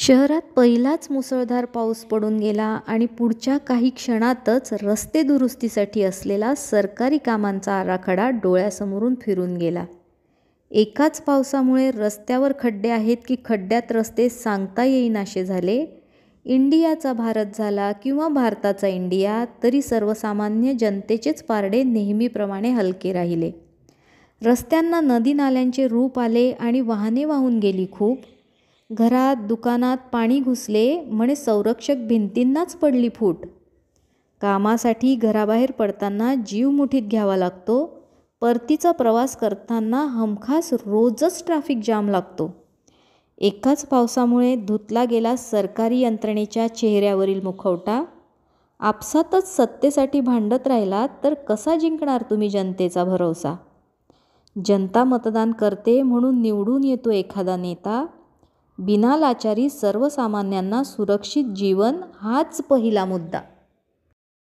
शहरात पहिलाच मुसळधार पाऊस पडून गेला आणि पुढच्या काही क्षणातच रस्ते दुरुस्तीसाठी असलेला सरकारी कामांचा आराखडा डोळ्यासमोरून फिरून गेला. एकाच पावसामुळे रस्त्यावर खड्डे आहेत की खड्ड्यात रस्ते सांगता येईनासे झाले. इंडियाचा भारत झाला किंवा भारताचा इंडिया, तरी सर्वसामान्य जनतेचेच पारडे नेहमीप्रमाणे हलके राहिले. रस्त्यांना नदी नाल्यांचे रूप आले आणि वाहने वाहून गेली खूप. घरात दुकानात पाणी घुसले म्हणे संरक्षक भिंतींनाच पडली फूट. कामासाठी घराबाहेर पडताना जीव मुठीत घ्यावा लागतो. परतीचा प्रवास करताना हमखास रोजच ट्रॅफिक जाम लागतो. एकाच पावसामुळे धुतला गेला सरकारी यंत्रणेच्या चेहऱ्यावरील मुखवटा. आपसातच सत्तेसाठी भांडत राहिलात तर कसा जिंकणार तुम्ही जनतेचा भरवसा? जनता मतदान करते म्हणून निवडून येतो एखादा नेता. बिना लाचारी सर्वसामान्यांना सुरक्षित जीवन हाच पहिला मुद्दा.